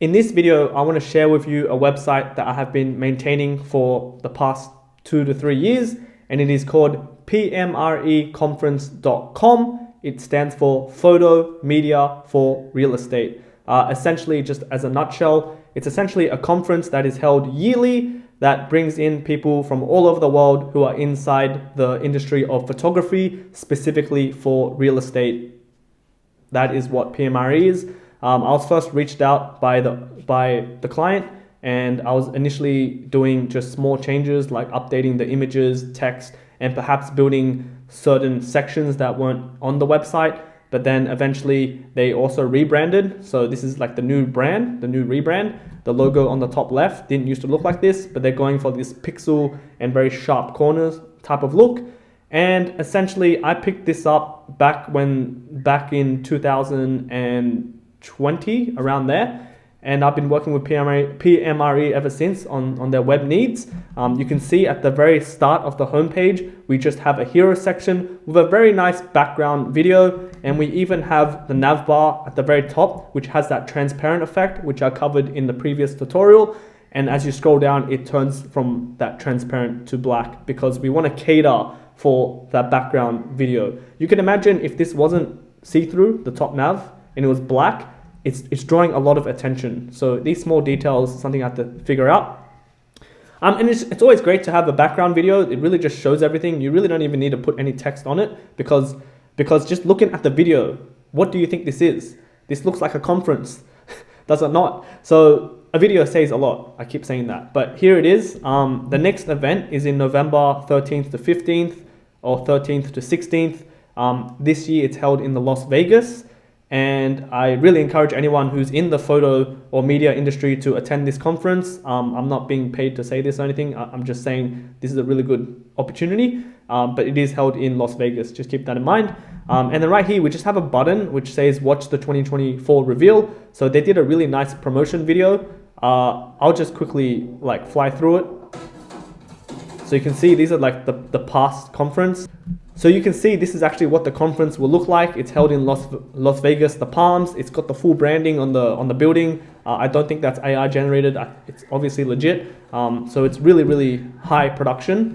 In this video, I want to share with you a website that I have been maintaining for the past 2 to 3 years, and it is called PMREconference.com. It stands for Photo Media for Real Estate. Essentially, just as a nutshell, it's essentially a conference that is held yearly that brings in people from all over the world who are inside the industry of photography, specifically for real estate. That is what PMRE is. I was first reached out by the client, and I was initially doing just small changes like updating the images, text, and perhaps building certain sections that weren't on the website. But then eventually they also rebranded. So this is like the new brand, the new rebrand. The logo on the top left didn't used to look like this, but they're going for this pixel and very sharp corners type of look. And essentially I picked this up back in 2020, around there. And I've been working with PMRE ever since on their web needs. You can see at the very start of the homepage, we just have a hero section with a very nice background video. And we even have the nav bar at the very top, which has that transparent effect, which I covered in the previous tutorial. And as you scroll down, it turns from that transparent to black because we want to cater for that background video. You can imagine if this wasn't see-through, the top nav, and it was black, it's drawing a lot of attention. So these small details is something I have to figure out. And it's always great to have a background video. It really just shows everything. You really don't even need to put any text on it because just looking at the video, what do you think this is? This looks like a conference, does it not? So a video says a lot. I keep saying that, but here it is. The next event is in November 13th to 15th or 13th to 16th. This year it's held in the Las Vegas. And I really encourage anyone who's in the photo or media industry to attend this conference. I'm not being paid to say this or anything. I'm just saying this is a really good opportunity, but it is held in Las Vegas. Just keep that in mind. And then right here, we just have a button which says watch the 2024 reveal. So they did a really nice promotion video. I'll just quickly fly through it. So you can see these are like the past conference. So you can see this is actually what the conference will look like. It's held in Las Vegas, the Palms. It's got the full branding on the building. I don't think that's AI generated. It's obviously legit. So it's really, really high production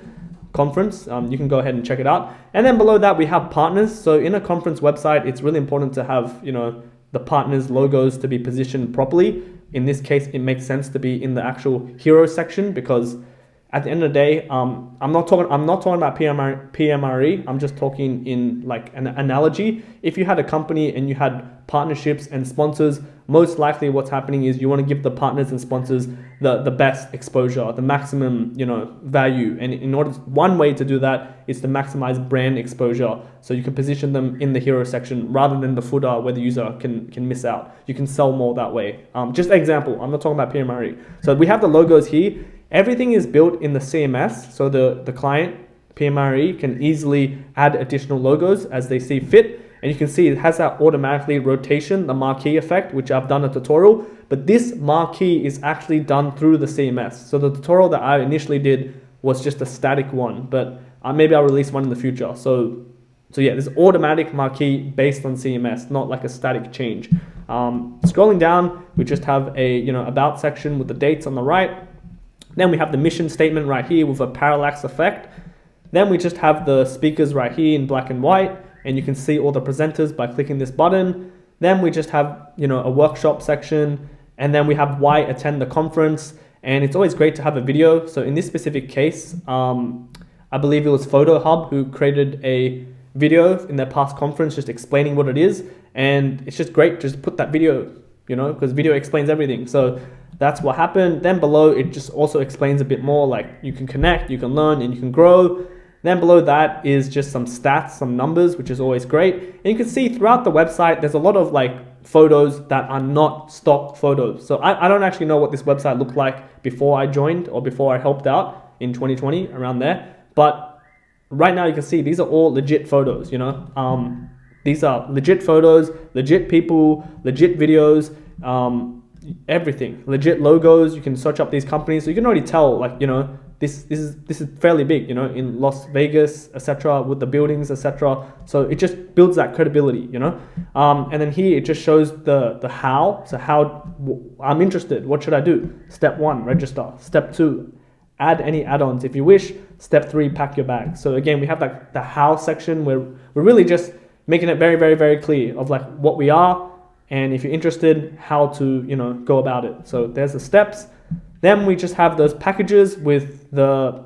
conference. You can go ahead and check it out. And then below that, we have partners. So in a conference website, it's really important to have, the partners' logos to be positioned properly. In this case, it makes sense to be in the actual hero section because at the end of the day, I'm not talking about PMRE. I'm just talking in like an analogy. If you had a company and you had partnerships and sponsors, most likely what's happening is you want to give the partners and sponsors the best exposure, the maximum value. And one way to do that is to maximize brand exposure. So you can position them in the hero section rather than the footer where the user can miss out. You can sell more that way. Just example, I'm not talking about PMRE. So we have the logos here. Everything is built in the CMS, so the client, PMRE, can easily add additional logos as they see fit. And you can see it has that automatically rotation, the marquee effect, which I've done a tutorial. But this marquee is actually done through the CMS. So the tutorial that I initially did was just a static one, but maybe I'll release one in the future. So yeah, there's automatic marquee based on CMS, not like a static change. Scrolling down, we just have a about section with the dates on the right. Then we have the mission statement right here with a parallax effect. Then we just have the speakers right here in black and white, and you can see all the presenters by clicking this button. Then we just have, a workshop section, and then we have why attend the conference. And it's always great to have a video. So in this specific case, I believe it was Photo Hub who created a video in their past conference just explaining what it is. And it's just great to just put that video, because video explains everything. So that's what happened. Then below, it just also explains a bit more, like you can connect, you can learn, and you can grow. Then below that is just some stats, some numbers, which is always great. And you can see throughout the website, there's a lot of photos that are not stock photos. So I don't actually know what this website looked like before I joined or before I helped out in 2020, around there. But right now you can see these are all legit photos, These are legit photos, legit people, legit videos, everything, legit logos. You can search up these companies, so you can already tell this is fairly big, you know, in Las Vegas, etc., with the buildings, etc. So it just builds that credibility, you know. And then here it just shows the how. So I'm interested. What should I do? Step 1, register. Step 2, add any add-ons if you wish. Step 3, pack your bag. So again, we have like the how section where we're really just making it very, very, very clear of like what we are, and if you're interested, how to, you know, go about it. So there's the steps. Then we just have those packages with the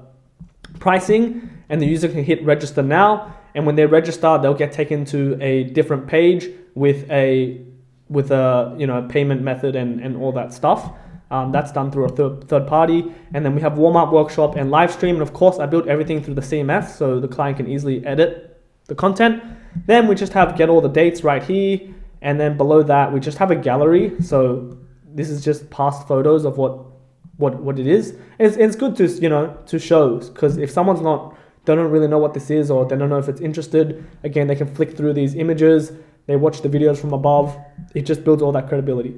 pricing, and the user can hit register now. And when they register, they'll get taken to a different page with a you know, payment method and all that stuff. That's done through a third party. And then we have warm up, workshop, and live stream. And of course, I built everything through the CMS, so the client can easily edit the content. Then we just have get all the dates right here. And then below that, we just have a gallery. So this is just past photos of what it is. It's good to, you know, to show, because if someone's don't really know what this is, or they don't know if it's interested, again, they can flick through these images, they watch the videos from above. It just builds all that credibility.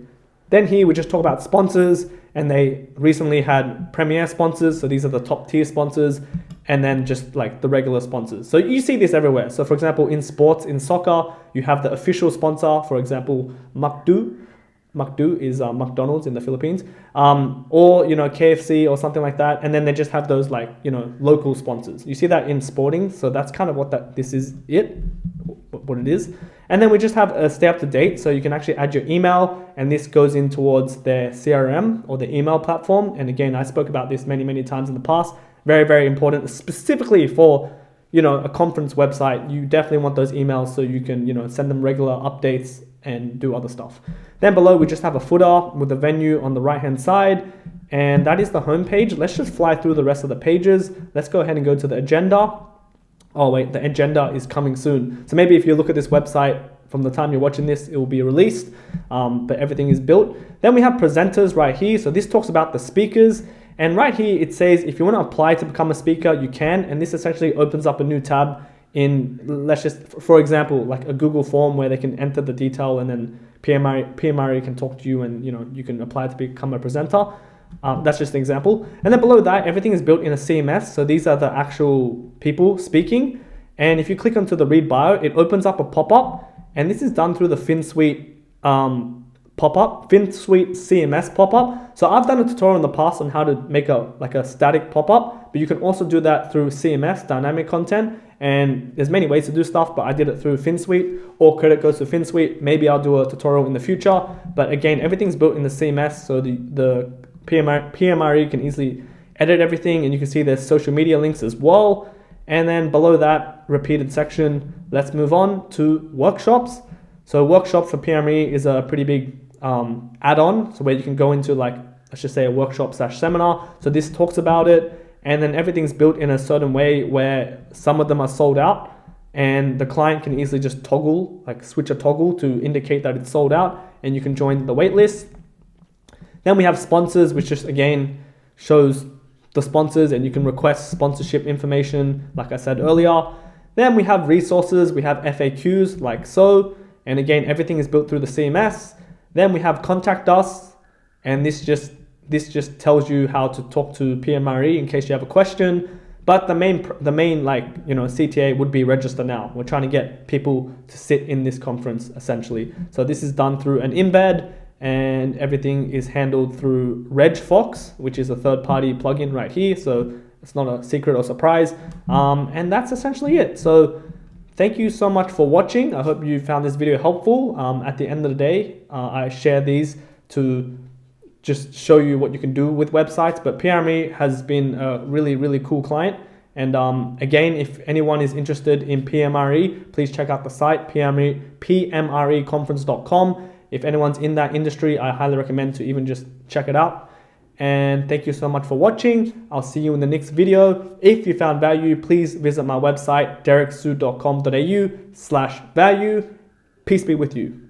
Then here we just talk about sponsors, and they recently had premier sponsors. So these are the top tier sponsors, and then just like the regular sponsors. So you see this everywhere. So for example, in sports, in soccer, you have the official sponsor, for example, McDo. McDo is McDonald's in the Philippines, or, you know, KFC or something like that. And then they just have those like, you know, local sponsors. You see that in sporting. So that's kind of what this is what it is. And then we just have a stay up to date. So you can actually add your email, and this goes in towards their CRM or the email platform. And again, I spoke about this many, many times in the past. Very, very important, specifically for, you know, a conference website. You definitely want those emails so you can, you know, send them regular updates and do other stuff. Then below we just have a footer with the venue on the right hand side, and that is the home page. Let's just fly through the rest of the pages. Let's go ahead and go to the agenda. Oh wait, the agenda is coming soon. So maybe if you look at this website from the time you're watching this, it will be released, but everything is built. Then we have presenters right here. So this talks about the speakers, and right here it says if you want to apply to become a speaker, you can, and this essentially opens up a new tab in, let's just, for example, like a Google form where they can enter the detail, and then PMRE can talk to you, and, you know, you can apply to become a presenter. That's just an example. And then below that, everything is built in a CMS. So these are the actual people speaking. And if you click onto the read bio, it opens up a pop-up, and this is done through the Finsweet Finsweet CMS pop-up. So I've done a tutorial in the past on how to make a static pop-up, but you can also do that through CMS, dynamic content. And there's many ways to do stuff, but I did it through Finsweet. All credit goes to Finsweet. Maybe I'll do a tutorial in the future. But again, everything's built in the CMS, so the PMRE can easily edit everything, and you can see there's social media links as well. And then below that, repeated section. Let's move on to workshops. So workshop for PMRE is a pretty big add-on, so where you can go into, like, let's just say a workshop/seminar. So this talks about it. And then everything's built in a certain way where some of them are sold out, and the client can easily just toggle, like switch a toggle to indicate that it's sold out, and you can join the wait list. Then we have sponsors, which just again shows the sponsors, and you can request sponsorship information, like I said earlier. Then we have resources, we have FAQs like so, and again, everything is built through the CMS. Then we have contact us, and this just tells you how to talk to PMRE in case you have a question. But the main like, you know, CTA would be register now. We're trying to get people to sit in this conference essentially. So this is done through an embed, and everything is handled through Regfox, which is a third-party plugin right here. So it's not a secret or surprise. And that's essentially it. So thank you so much for watching. I hope you found this video helpful. At the end of the day, I share these to just show you what you can do with websites, but PMRE has been a really, really cool client. And again, if anyone is interested in PMRE, please check out the site, PMREconference.com. If anyone's in that industry, I highly recommend to even just check it out. And thank you so much for watching. I'll see you in the next video. If you found value, please visit my website, dereksu.com.au/value. Peace be with you.